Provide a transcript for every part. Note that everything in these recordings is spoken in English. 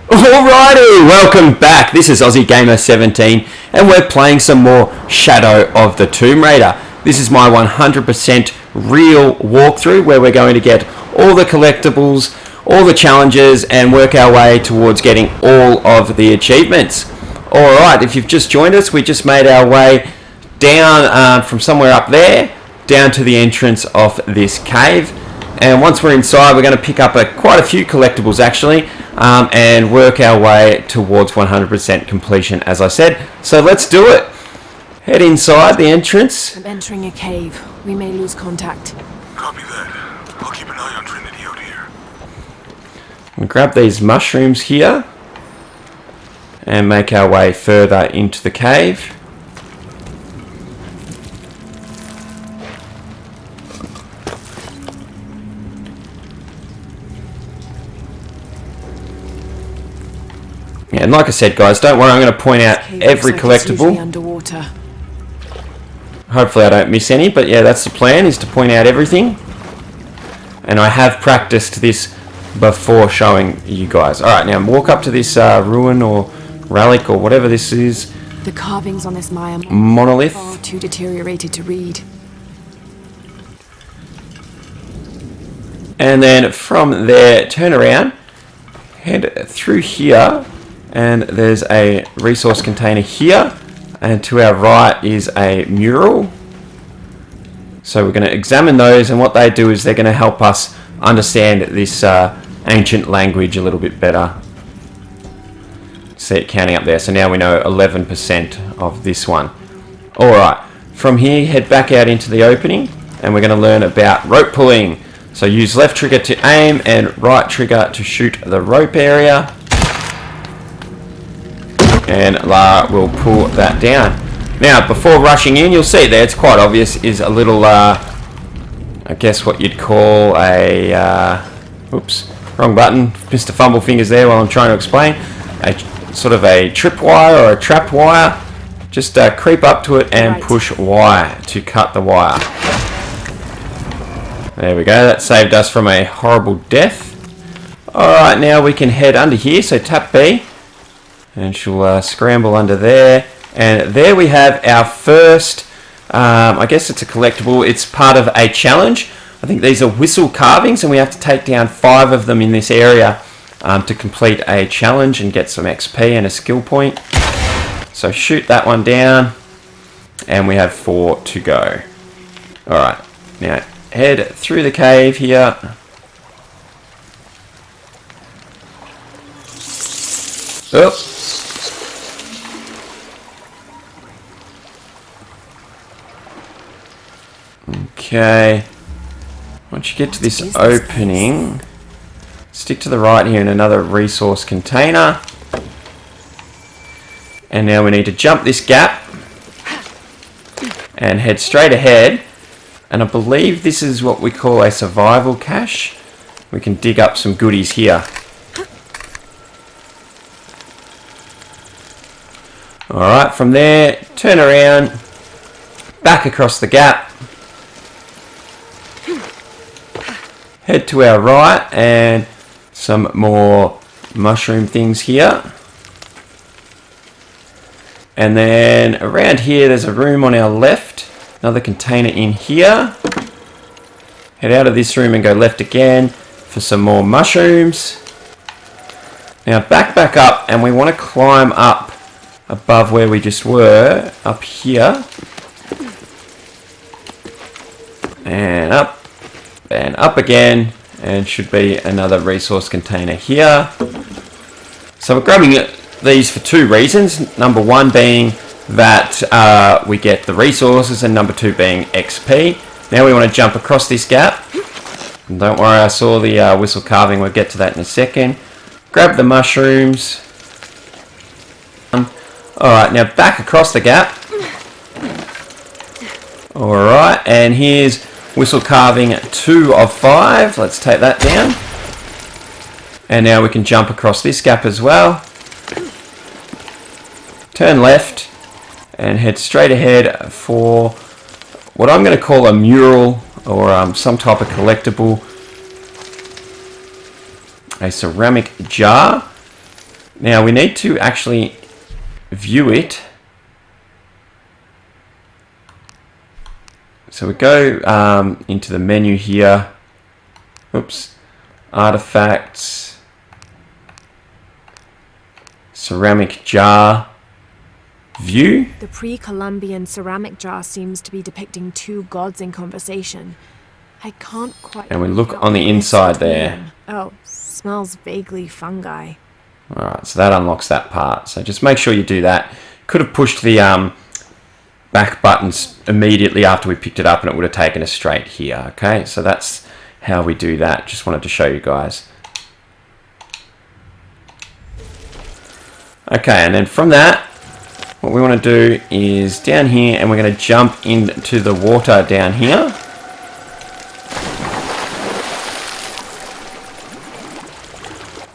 Alrighty, welcome back. This is Aussie Gamer 17 and we're playing some more Shadow of the Tomb Raider. This is my 100% real walkthrough where we're going to get all the collectibles, all the challenges and work our way towards getting all of the achievements. Alright, if you've just joined us, we just made our way down from somewhere up there down to the entrance of this cave. And once we're inside, we're going to pick up quite a few collectibles actually, and work our way towards 100% completion, as I said. So let's do it. Head inside the entrance. I'm entering a cave. We may lose contact. Copy that. I'll keep an eye on Trinity out here. We'll grab these mushrooms here and make our way further into the cave. Yeah, and like I said, guys, don't worry, I'm going to point out every collectible. Underwater. Hopefully I don't miss any, but yeah, that's the plan, is to point out everything. And I have practiced this before showing you guys. Alright, now walk up to this ruin or relic or whatever this is. The carvings on this Maya monolith. Far too deteriorated to read. And then from there, turn around, head through here. And there's a resource container here, and to our right is a mural. So we're going to examine those, and what they do is they're going to help us understand this ancient language a little bit better. See it counting up there, so now we know 11% of this one. Alright, from here head back out into the opening, and we're going to learn about rope pulling. So use left trigger to aim and right trigger to shoot the rope area. And Lara will pull that down. Now, before rushing in, you'll see there, it's quite obvious, is a little, I guess what you'd call a, oops, wrong button, Mr. Fumble Fingers there while I'm trying to explain, a sort of a tripwire or a trap wire. Just creep up to it and push Y to cut the wire. There we go, that saved us from a horrible death. Alright, now we can head under here, so tap B. And she'll scramble under there. And there we have our first, I guess it's a collectible. It's part of a challenge. I think these are whistle carvings, and we have to take down 5 of them in this area to complete a challenge and get some XP and a skill point. So shoot that one down. And we have 4 to go. Alright, now head through the cave here. Oh. Okay, once you get to this opening, stick to the right here in another resource container. And now we need to jump this gap and head straight ahead. And I believe this is what we call a survival cache. We can dig up some goodies here. Alright, from there, turn around, back across the gap. Head to our right and some more mushroom things here. And then around here there's a room on our left. Another container in here. Head out of this room and go left again for some more mushrooms. Now back up, and we want to climb up above where we just were, up here. And up again, and should be another resource container here. So we're grabbing these for 2 reasons. Number 1 being that we get the resources, and number 2 being XP. Now we want to jump across this gap. And don't worry, I saw the whistle carving, we'll get to that in a second. Grab the mushrooms. Alright, now back across the gap. Alright, and here's whistle carving 2 of 5. Let's take that down. And now we can jump across this gap as well. Turn left and head straight ahead for what I'm going to call a mural, or some type of collectible. A ceramic jar. Now we need to actually view it. So we go into the menu here. Oops. Artifacts. Ceramic jar. View. The pre-Columbian ceramic jar seems to be depicting two gods in conversation. I can't quite... And we look on the inside there. Oh, smells vaguely fungi. Alright, so that unlocks that part. So just make sure you do that. Could have pushed the back buttons immediately after we picked it up and it would have taken us straight here. Okay, so that's how we do that. Just wanted to show you guys. Okay, and then from that, what we want to do is down here, and we're going to jump into the water down here.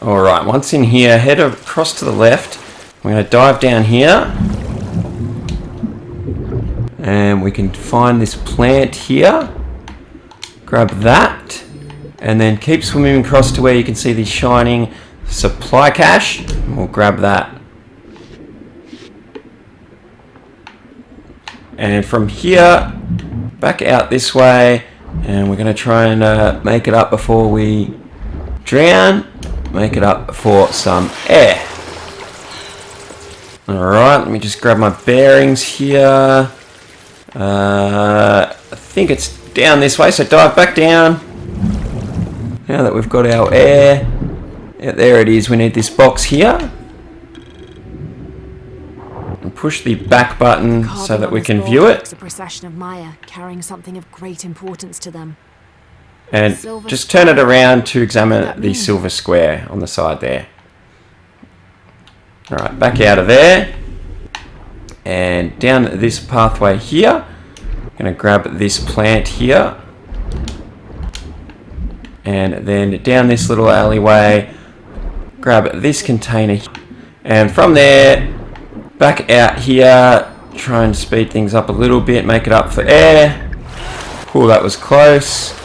Alright, once in here, head across to the left. We're going to dive down here. And we can find this plant here. Grab that. And then keep swimming across to where you can see the shining supply cache. And we'll grab that. And from here, back out this way. And we're going to try and make it up before we drown. Make it up for some air. Alright, let me just grab my bearings here. I think it's down this way, so dive back down. Now that we've got our air. Yeah, there it is, we need this box here. And push the back button so that we can view it. A procession of Maya carrying something of great importance to them. And just turn it around to examine the silver square on the side there. Alright, back out of there. And down this pathway here. I'm going to grab this plant here. And then down this little alleyway. Grab this container. And from there, back out here. Try and speed things up a little bit. Make it up for air. Cool, that was close.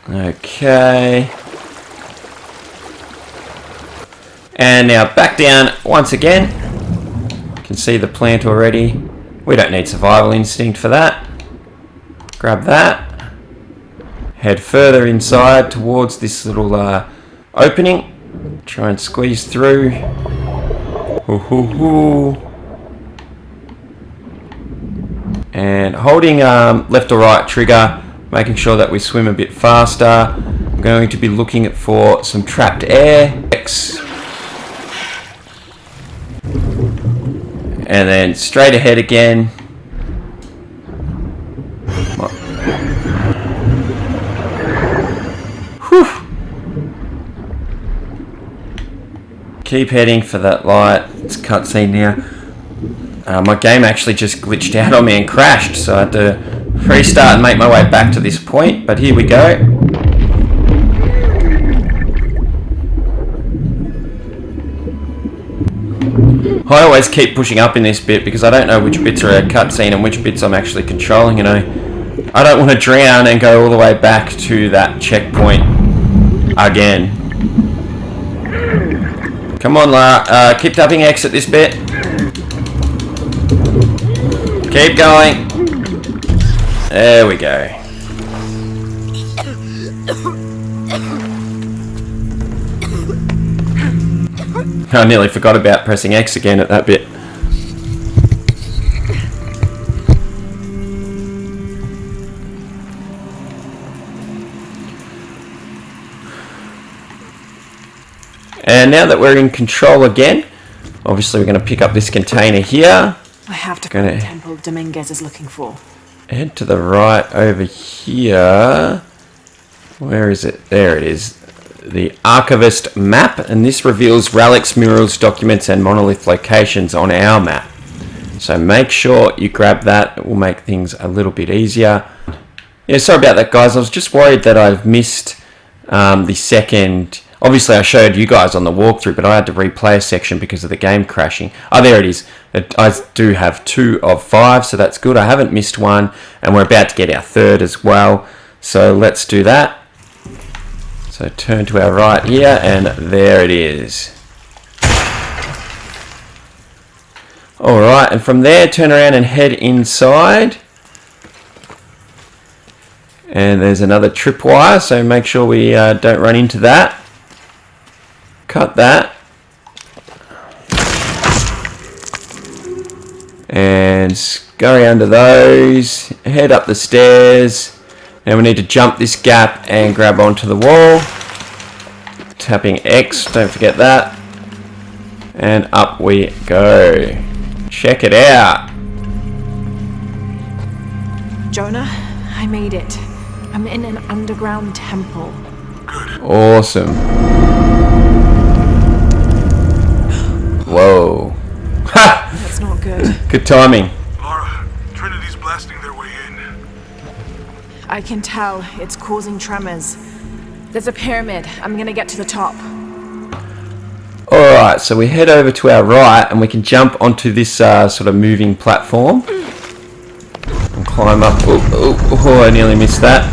Okay. And now back down once again. You can see the plant already. We don't need survival instinct for that. Grab that. Head further inside towards this little opening. Try and squeeze through. Hoo hoo hoo. And holding left or right trigger, making sure that we swim a bit faster. I'm going to be looking for some trapped air. And then straight ahead again. Whew. Keep heading for that light. It's cutscene now. My game actually just glitched out on me and crashed, so I had to restart and make my way back to this point, but here we go. I always keep pushing up in this bit because I don't know which bits are a cutscene and which bits I'm actually controlling, you know. I don't want to drown and go all the way back to that checkpoint again. Come on, Lara. Keep tapping X at this bit. Keep going. There we go. I nearly forgot about pressing X again at that bit. And now that we're in control again, obviously we're going to pick up this container here. I have to find the temple Dominguez is looking for. Head to the right over here. Where is it? There it is. The Archivist map, and this reveals relics, murals, documents, and monolith locations on our map. So make sure you grab that. It will make things a little bit easier. Yeah, sorry about that, guys. I was just worried that I've missed the second. Obviously, I showed you guys on the walkthrough, but I had to replay a section because of the game crashing. Oh, there it is. I do have 2 of 5, so that's good. I haven't missed one, and we're about to get our 3rd as well. So let's do that. So turn to our right here, and there it is. Alright, and from there turn around and head inside. And there's another tripwire, so make sure we don't run into that. Cut that. And scurry under those. Head up the stairs. Now we need to jump this gap and grab onto the wall. Tapping X, don't forget that. And up we go. Check it out. Jonah, I made it. I'm in an underground temple. Awesome. Whoa. Ha! That's not good. Good timing. Lara, Trinity's blasting their way in. I can tell it's causing tremors. There's a pyramid. I'm gonna get to the top. Alright, so we head over to our right and we can jump onto this sort of moving platform. And climb up. Oh, I nearly missed that.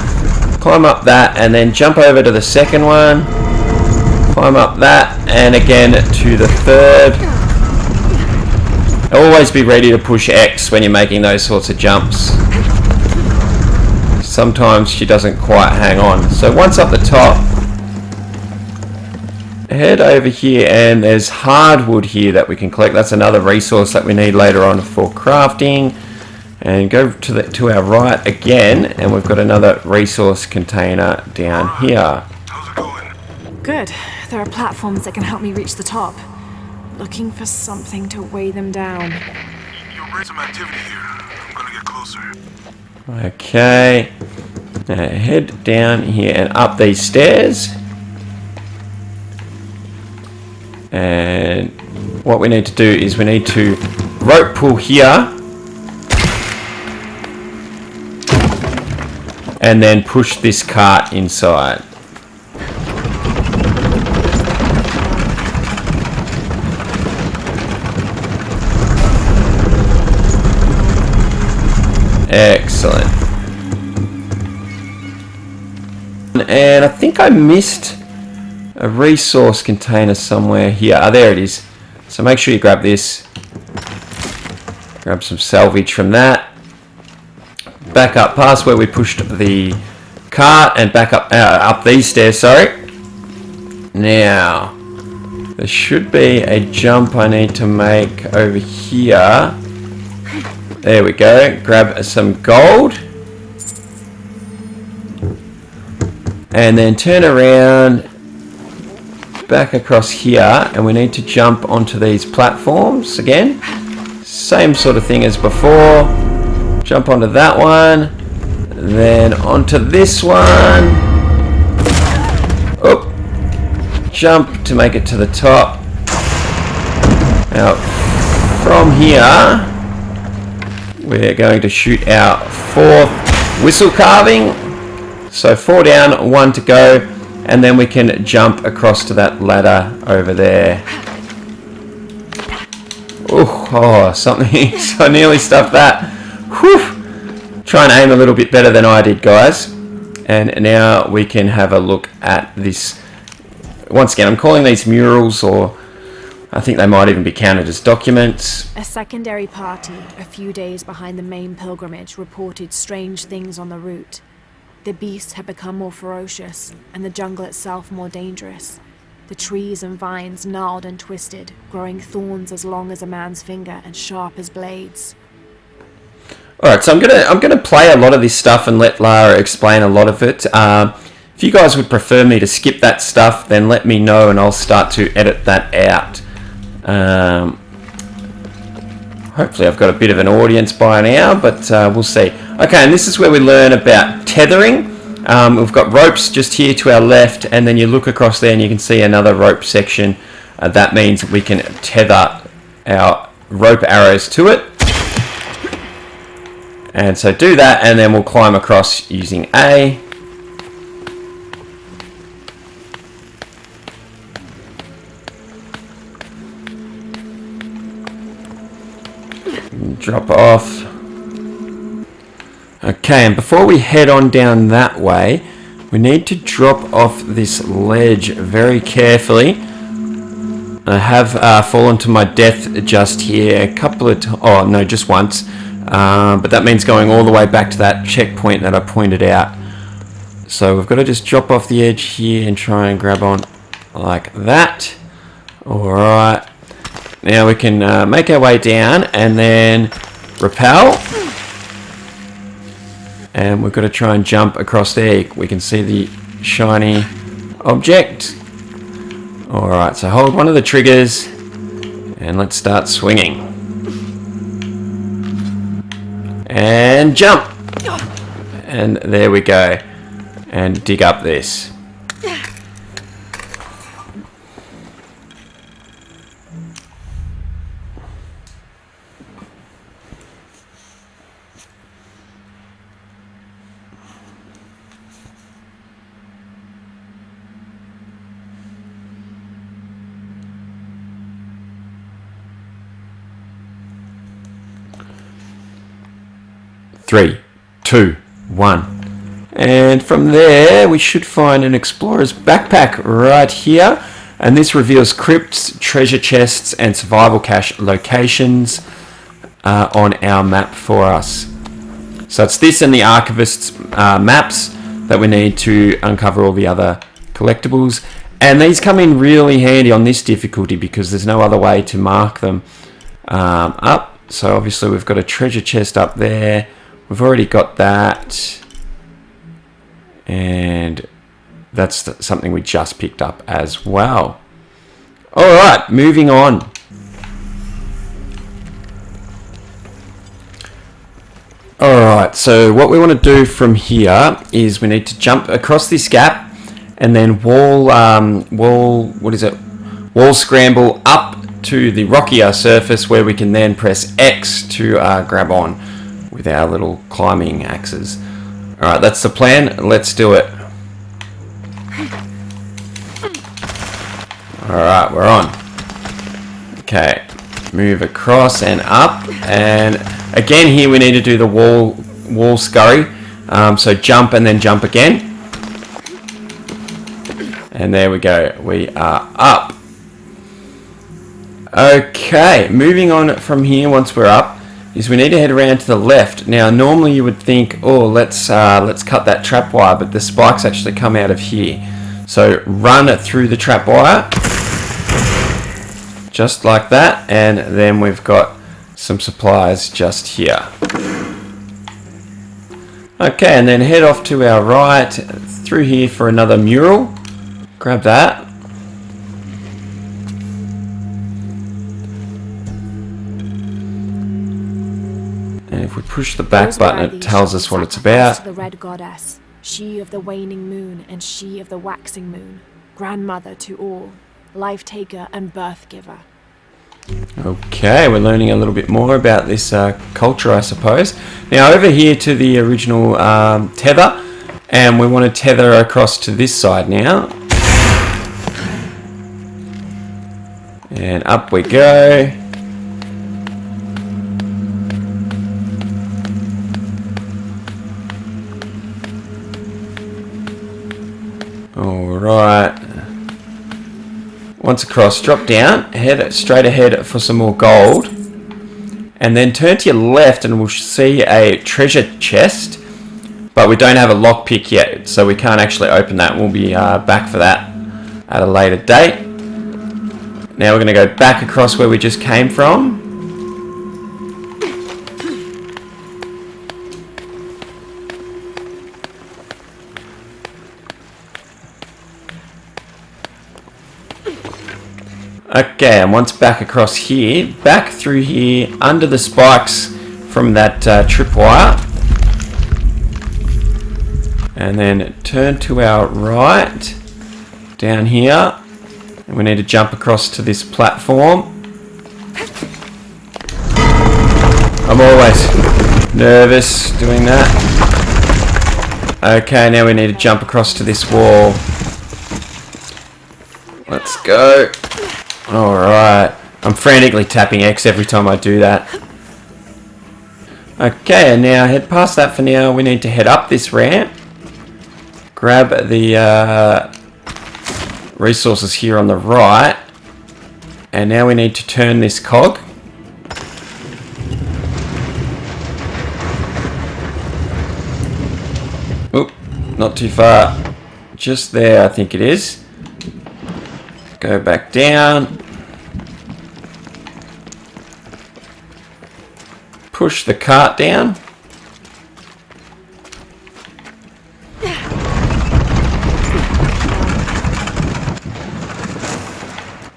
Climb up that and then jump over to the second one. Climb up that and again to the third. Always be ready to push X when you're making those sorts of jumps. Sometimes she doesn't quite hang on. So once up the top, head over here and there's hardwood here that we can collect. That's another resource that we need later on for crafting. And go to our right again and we've got another resource container down here. How's it going? Good. There are platforms that can help me reach the top. Looking for something to weigh them down. You'll bring some activity here. I'm gonna get closer. Okay. Now head down here and up these stairs. And what we need to do is we need to rope pull here. And then push this cart inside. Excellent. And I think I missed a resource container somewhere here. Ah, there it is. So make sure you grab this. Grab some salvage from that. Back up past where we pushed the cart and back up these stairs, sorry. Now, there should be a jump I need to make over here. There we go. Grab some gold. And then turn around back across here and we need to jump onto these platforms again. Same sort of thing as before. Jump onto that one, then onto this one. Oh, jump to make it to the top. Now, from here, we're going to shoot our fourth whistle carving. So 4 down, 1 to go, and then we can jump across to that ladder over there. Oh, something! I nearly stuffed that. Whew. Try and aim a little bit better than I did, guys. And now we can have a look at this. Once again, I'm calling these murals, or I think they might even be counted as documents. A secondary party, a few days behind the main pilgrimage, reported strange things on the route. The beasts had become more ferocious, and the jungle itself more dangerous. The trees and vines gnarled and twisted, growing thorns as long as a man's finger and sharp as blades. Alright, so I'm gonna play a lot of this stuff and let Lara explain a lot of it. If you guys would prefer me to skip that stuff, then let me know and I'll start to edit that out. Hopefully I've got a bit of an audience by now, but we'll see. Okay, and this is where we learn about tethering. We've got ropes just here to our left, and then you look across there and you can see another rope section. That means we can tether our rope arrows to it. And so do that, and then we'll climb across using A. Drop off. Okay, and before we head on down that way, We need to drop off this ledge very carefully. I have fallen to my death just here a couple of oh no, just once. But that means going all the way back to that checkpoint that I pointed out. So we've got to just drop off the edge here and try and grab on like that. Alright. Now we can make our way down and then rappel. And we've got to try and jump across there. We can see the shiny object. Alright, so hold one of the triggers and let's start swinging. And jump! And there we go. And dig up this. Three, two, one. And from there we should find an explorer's backpack right here, and this reveals crypts, treasure chests and survival cache locations on our map for us. So it's this and the archivist's maps that we need to uncover all the other collectibles, and these come in really handy on this difficulty because there's no other way to mark them up. So obviously we've got a treasure chest up there. We've already got that, and that's something we just picked up as well. Alright, moving on. Alright, so what we want to do from here is we need to jump across this gap and then wall scramble up to the rockier surface where we can then press X to grab on with our little climbing axes. Alright, that's the plan. Let's do it. Alright, we're on. Okay, move across and up. And again here we need to do the wall scurry. So jump and then jump again. And there we go. We are up. Okay, moving on from here once we're up. Is we need to head around to the left. Now normally you would think, oh, let's cut that trap wire, but the spikes actually come out of here. So run it through the trap wire, just like that, and then we've got some supplies just here. Okay, and then head off to our right, through here for another mural. Grab that. And if we push the back button, it tells us what it's about. The red goddess, she of the waning moon and she of the waxing moon, grandmother to all, life taker and birth giver. Okay, we're learning a little bit more about this culture, I suppose. Now over here to the original tether, and we want to tether across to this side now. And up we go. Alright. Once across, drop down, head straight ahead for some more gold. And then turn to your left and we'll see a treasure chest. But we don't have a lockpick yet, so we can't actually open that. We'll be back for that at a later date. Now we're going to go back across where we just came from. Okay, and once back across here, back through here, under the spikes from that tripwire. And then turn to our right, down here. And we need to jump across to this platform. I'm always nervous doing that. Okay, now we need to jump across to this wall. Let's go. Alright. I'm frantically tapping X every time I do that. Okay, and now head past that for now. We need to head up this ramp. grab the resources here on the right. And now we need to turn this cog. Oop, not too far. Just there, I think it is. Go back down. Push the cart down.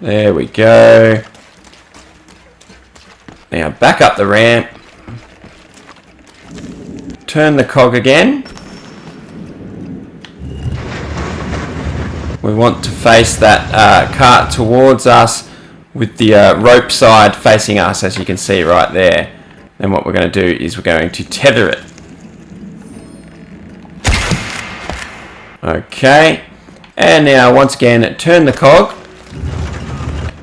There we go. Now back up the ramp. Turn the cog again. We want to face that cart towards us with the rope side facing us, as you can see right there. Then what we're going to do is we're going to tether it. Okay. And now once again, turn the cog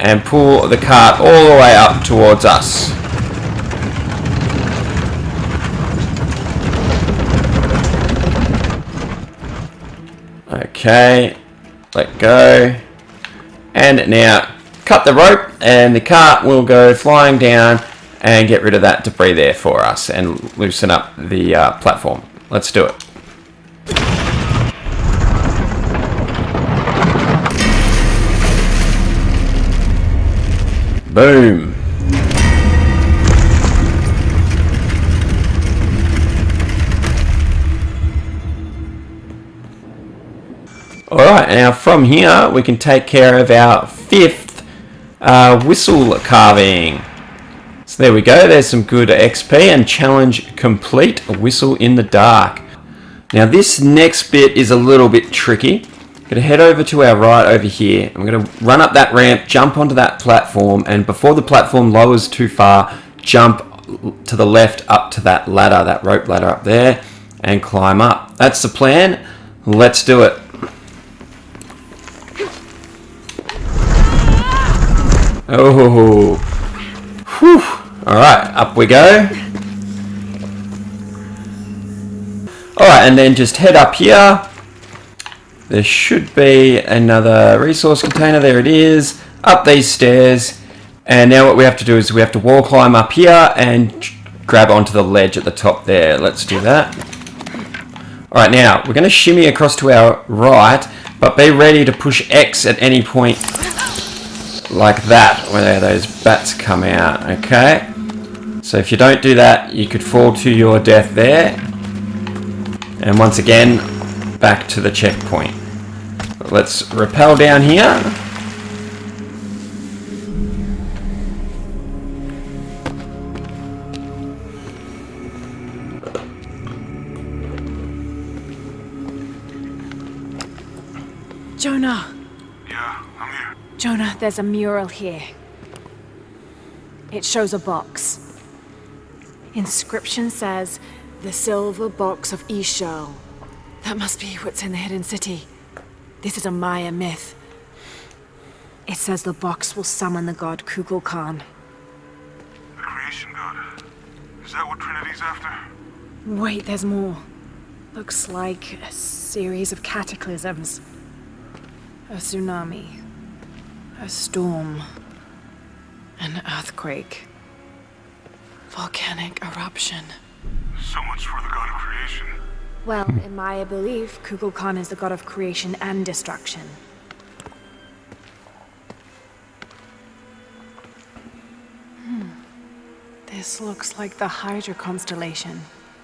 and pull the cart all the way up towards us. Okay, let go. And now cut the rope and the cart will go flying down and get rid of that debris there for us and loosen up the platform. Let's do it. Boom. Alright, now from here we can take care of our 5th whistle carving. So there we go, there's some good XP and challenge complete, a whistle in the dark. Now this next bit is a little bit tricky. I'm going to head over to our right over here. I'm going to run up that ramp, jump onto that platform, and before the platform lowers too far, jump to the left up to that ladder, that rope ladder up there, and climb up. That's the plan. Let's do it. Oh, whew. Alright, up we go. Alright, and then just head up here. There should be another resource container. There it is. Up these stairs. And now what we have to do is we have to wall climb up here and grab onto the ledge at the top there. Let's do that. Alright, now we're going to shimmy across to our right, but be ready to push X at any point like that, where those bats come out, okay? So if you don't do that, you could fall to your death there. And once again, back to the checkpoint. Let's rappel down here. Jonah! Yeah, I'm here. Jonah, there's a mural here. It shows a box. Inscription says, "The silver box of Ishal." That must be what's in the hidden city. This is a Maya myth. It says the box will summon the god Kukulkan. The creation god. Is that what Trinity's after? Wait, there's more. Looks like a series of cataclysms. A tsunami. A storm. An earthquake. Volcanic eruption. So much for the god of creation. Well, in Maya belief, Kukulkan is the god of creation and destruction. This looks like the Hydra constellation,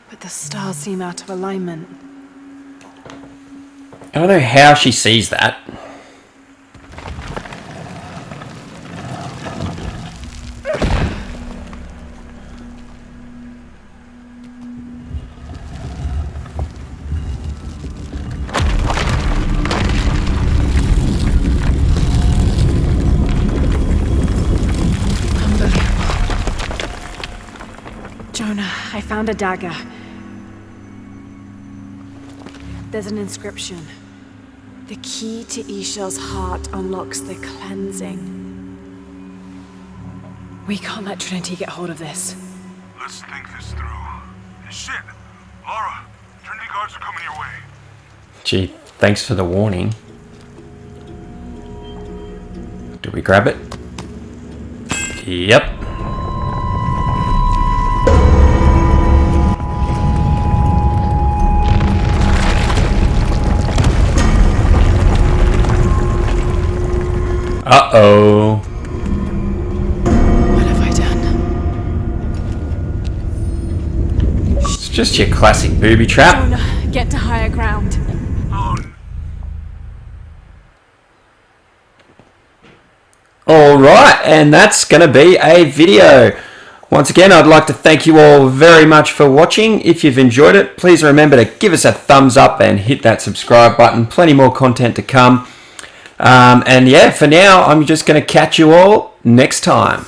but the stars seem out of alignment. I don't know how she sees that. Jonah, I found a dagger. There's an inscription. The key to Ishal's heart unlocks the cleansing. We can't let Trinity get hold of this. Let's think this through. Shit! Laura, Trinity guards are coming your way. Gee, Thanks for the warning. Do we grab it? Yep. Uh-oh. What have I done? It's just your classic booby trap. Jonah, get to higher ground. Alright, and that's going to be a video. Once again, I'd like to thank you all very much for watching. If you've enjoyed it, please remember to give us a thumbs up and hit that subscribe button. Plenty more content to come. And yeah, for now, I'm just going to catch you all next time.